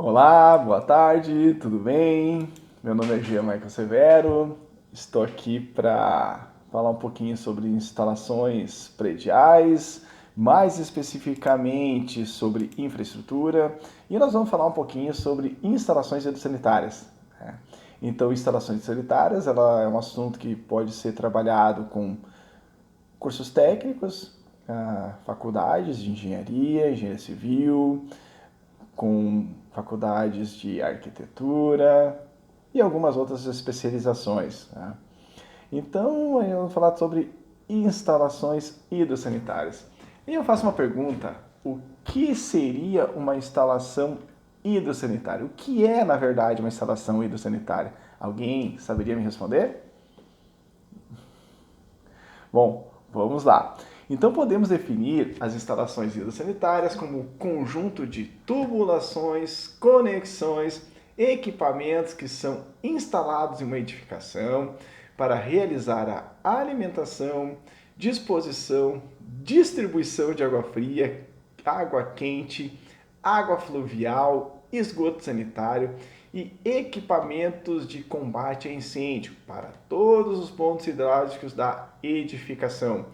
Olá, boa tarde, tudo bem? Meu nome é Jean Michael Severo, estou aqui para falar um pouquinho sobre instalações prediais, mais especificamente sobre infraestrutura, e nós vamos falar um pouquinho sobre instalações hidrossanitárias. Né? Então, instalações sanitárias, ela é um assunto que pode ser trabalhado com cursos técnicos, faculdades de engenharia, engenharia civil, com faculdades de arquitetura e algumas outras especializações. Né? Então, eu vou falar sobre instalações hidrossanitárias. E eu faço uma pergunta: o que seria uma instalação hidrossanitária? O que é, na verdade, uma instalação hidrossanitária? Alguém saberia me responder? Bom, vamos lá. Então podemos definir as instalações hidrossanitárias como um conjunto de tubulações, conexões, equipamentos que são instalados em uma edificação para realizar a alimentação, disposição, distribuição de água fria, água quente, água fluvial, esgoto sanitário e equipamentos de combate a incêndio para todos os pontos hidráulicos da edificação.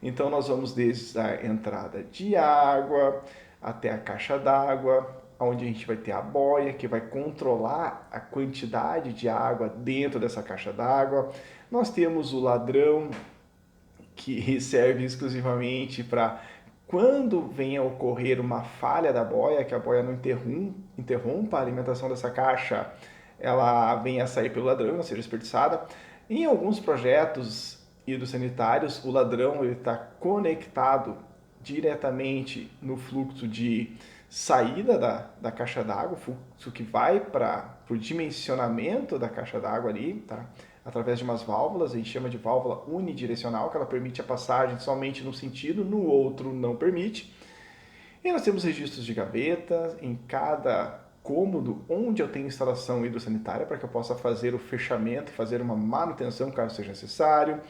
Então nós vamos desde a entrada de água até a caixa d'água, onde a gente vai ter a boia que vai controlar a quantidade de água dentro dessa caixa d'água. Nós temos o ladrão que serve exclusivamente para quando venha a ocorrer uma falha da boia, que a boia não interrompa a alimentação dessa caixa, ela venha a sair pelo ladrão, não seja desperdiçada. Em alguns projetos hidrossanitários, o ladrão está conectado diretamente no fluxo de saída da caixa d'água, fluxo que vai para o dimensionamento da caixa d'água ali, tá? Através de umas válvulas, a gente chama de válvula unidirecional, que ela permite a passagem somente num sentido, no outro não permite. E nós temos registros de gaveta em cada cômodo onde eu tenho instalação hidrossanitária para que eu possa fazer o fechamento, fazer uma manutenção caso seja necessário.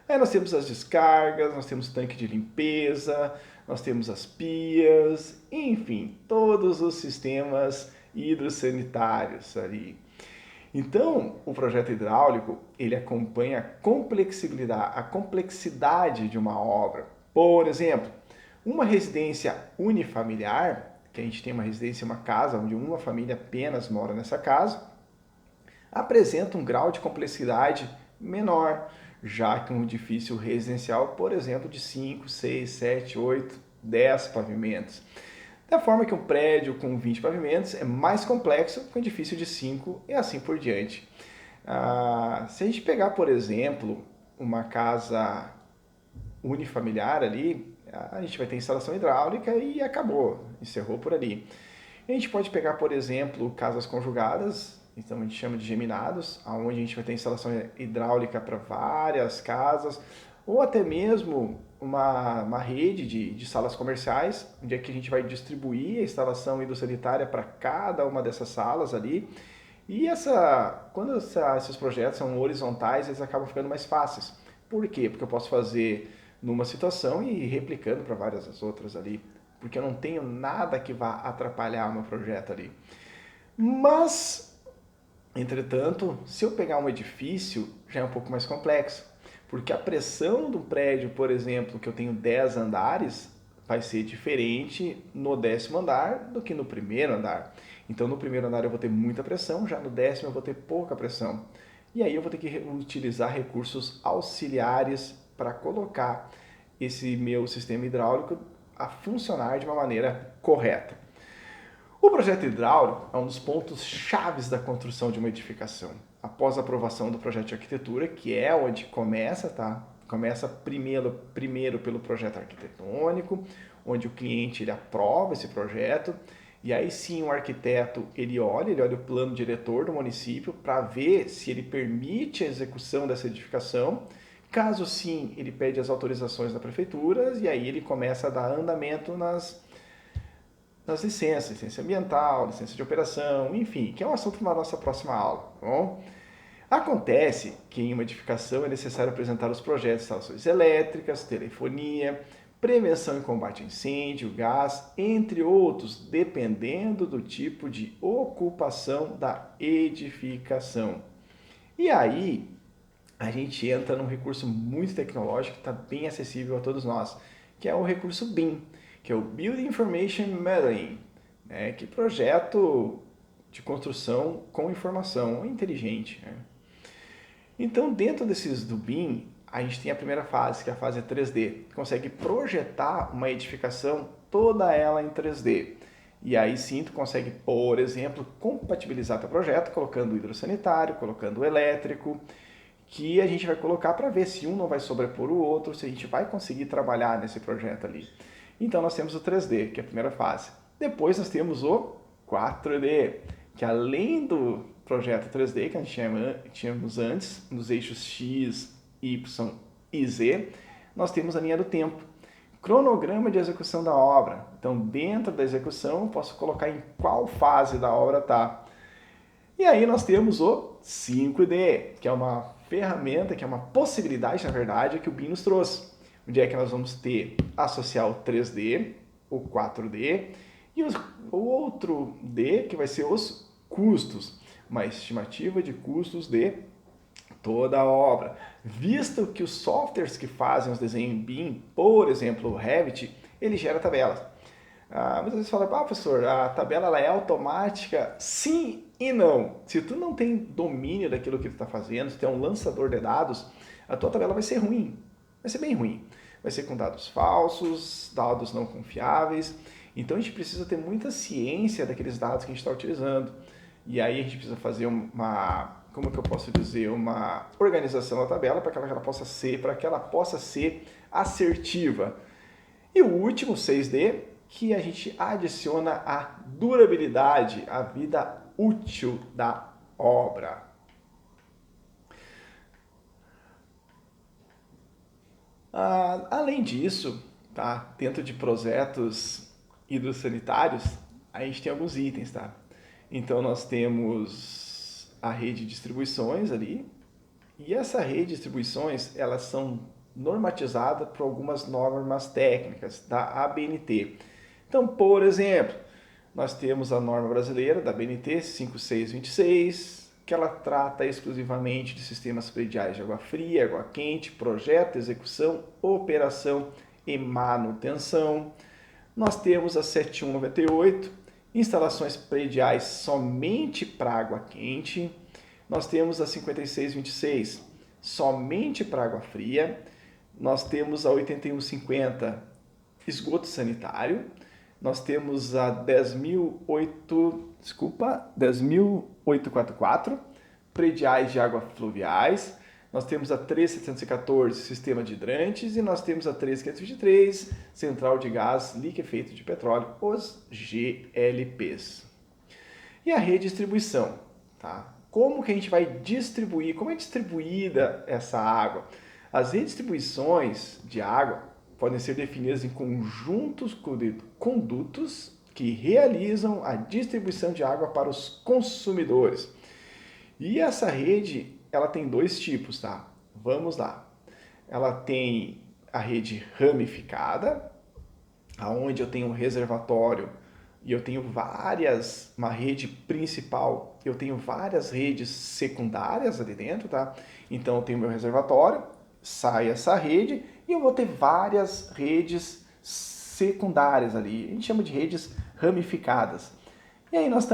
Aí nós temos as descargas, nós temos tanque de limpeza, nós temos as pias, enfim, todos os sistemas hidrossanitários ali. Então, o projeto hidráulico, ele acompanha a complexidade de uma obra. Por exemplo, uma residência unifamiliar, que a gente tem uma residência, uma casa, onde uma família apenas mora nessa casa, apresenta um grau de complexidade menor, já que um edifício residencial, por exemplo, de 5, 6, 7, 8, 10 pavimentos. Da forma que um prédio com 20 pavimentos é mais complexo que um edifício de 5 e assim por diante. Se a gente pegar, por exemplo, uma casa unifamiliar ali, a gente vai ter instalação hidráulica e acabou, encerrou por ali. A gente pode pegar, por exemplo, casas conjugadas, então a gente chama de geminados, onde a gente vai ter instalação hidráulica para várias casas, ou até mesmo uma rede de salas comerciais, onde é que a gente vai distribuir a instalação hidrossanitária para cada uma dessas salas ali. E quando esses projetos são horizontais, eles acabam ficando mais fáceis. Por quê? Porque eu posso fazer numa situação e ir replicando para várias outras ali, porque eu não tenho nada que vá atrapalhar o meu projeto ali. Mas, entretanto, se eu pegar um edifício, já é um pouco mais complexo, porque a pressão do prédio, por exemplo, que eu tenho 10 andares, vai ser diferente no 10º andar do que no primeiro andar. Então, no primeiro andar eu vou ter muita pressão, já no 10º eu vou ter pouca pressão. E aí eu vou ter que utilizar recursos auxiliares para colocar esse meu sistema hidráulico a funcionar de uma maneira correta. O projeto hidráulico é um dos pontos chaves da construção de uma edificação. Após a aprovação do projeto de arquitetura, que é onde começa, tá? Começa primeiro pelo projeto arquitetônico, onde o cliente ele aprova esse projeto, e aí sim o arquiteto ele olha o plano diretor do município para ver se ele permite a execução dessa edificação. Caso sim, ele pede as autorizações da prefeitura e aí ele começa a dar andamento nas licenças, licença ambiental, licença de operação, enfim, que é um assunto para a nossa próxima aula, tá bom? Acontece que em uma edificação é necessário apresentar os projetos de instalações elétricas, telefonia, prevenção e combate a incêndio, gás, entre outros, dependendo do tipo de ocupação da edificação. E aí, a gente entra num recurso muito tecnológico que está bem acessível a todos nós, que é o recurso BIM, que é o Building Information Modeling, né? Que projeto de construção com informação inteligente. Né? Então, dentro desses do BIM, a gente tem a primeira fase, que é a fase 3D. Consegue projetar uma edificação, toda ela em 3D. E aí sim, tu consegue, por exemplo, compatibilizar teu projeto, colocando o hidrossanitário, colocando o elétrico, que a gente vai colocar para ver se um não vai sobrepor o outro, se a gente vai conseguir trabalhar nesse projeto ali. Então nós temos o 3D, que é a primeira fase. Depois nós temos o 4D, que além do projeto 3D que a gente tínhamos antes, nos eixos X, Y e Z, nós temos a linha do tempo. Cronograma de execução da obra. Então, dentro da execução, eu posso colocar em qual fase da obra está. E aí nós temos o 5D, que é uma ferramenta, que é uma possibilidade, na verdade, que o BIM nos trouxe. Onde é que nós vamos ter associar o 3D, o 4D e o outro D, que vai ser os custos. Uma estimativa de custos de toda a obra. Visto que os softwares que fazem os desenhos em BIM, por exemplo, o Revit, ele gera tabelas. Muitas vezes fala, professor, a tabela ela é automática? Sim e não. Se tu não tem domínio daquilo que tu está fazendo, se tu é um lançador de dados, a tua tabela vai ser ruim. Vai ser bem ruim. Vai ser com dados falsos, dados não confiáveis. Então a gente precisa ter muita ciência daqueles dados que a gente está utilizando. E aí a gente precisa fazer como que eu posso dizer, uma organização da tabela para que ela possa ser assertiva. E o último, 6D, que a gente adiciona a durabilidade, a vida útil da obra. Além disso, tá? Dentro de projetos hidrossanitários, a gente tem alguns itens, tá? Então nós temos a rede de distribuições ali, e essa rede de distribuições, elas são normatizadas por algumas normas técnicas da ABNT. Então, por exemplo, nós temos a norma brasileira da ABNT 5626, que ela trata exclusivamente de sistemas prediais de água fria, água quente, projeto, execução, operação e manutenção. Nós temos a 7198, instalações prediais somente para água quente. Nós temos a 5626, somente para água fria. Nós temos a 8150, esgoto sanitário. Nós temos a 10.844, prediais de água fluviais. Nós temos a 13714, sistema de hidrantes, e nós temos a 13523, central de gás liquefeito de petróleo, os GLPs. E a redistribuição, tá? Como que a gente vai distribuir, como é distribuída essa água? As redistribuições de água podem ser definidas em conjuntos de condutos que realizam a distribuição de água para os consumidores. E essa rede, ela tem dois tipos, tá? Vamos lá. Ela tem a rede ramificada, aonde eu tenho um reservatório e eu tenho uma rede principal, eu tenho várias redes secundárias ali dentro, tá? Então eu tenho meu reservatório, sai essa rede e eu vou ter várias redes secundárias ali. A gente chama de redes ramificadas. E aí nós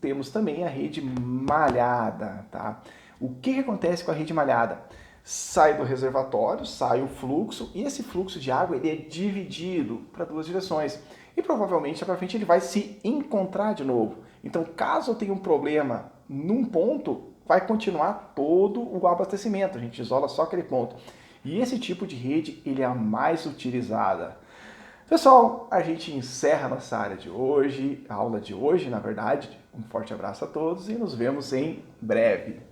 temos também a rede malhada, tá? O que acontece com a rede malhada? Sai do reservatório, sai o fluxo, e esse fluxo de água ele é dividido para duas direções. E provavelmente, lá para frente, ele vai se encontrar de novo. Então, caso eu tenha um problema num ponto, vai continuar todo o abastecimento. A gente isola só aquele ponto. E esse tipo de rede, ele é a mais utilizada. Pessoal, a gente encerra a nossa área de hoje, a aula de hoje, na verdade. Um forte abraço a todos e nos vemos em breve.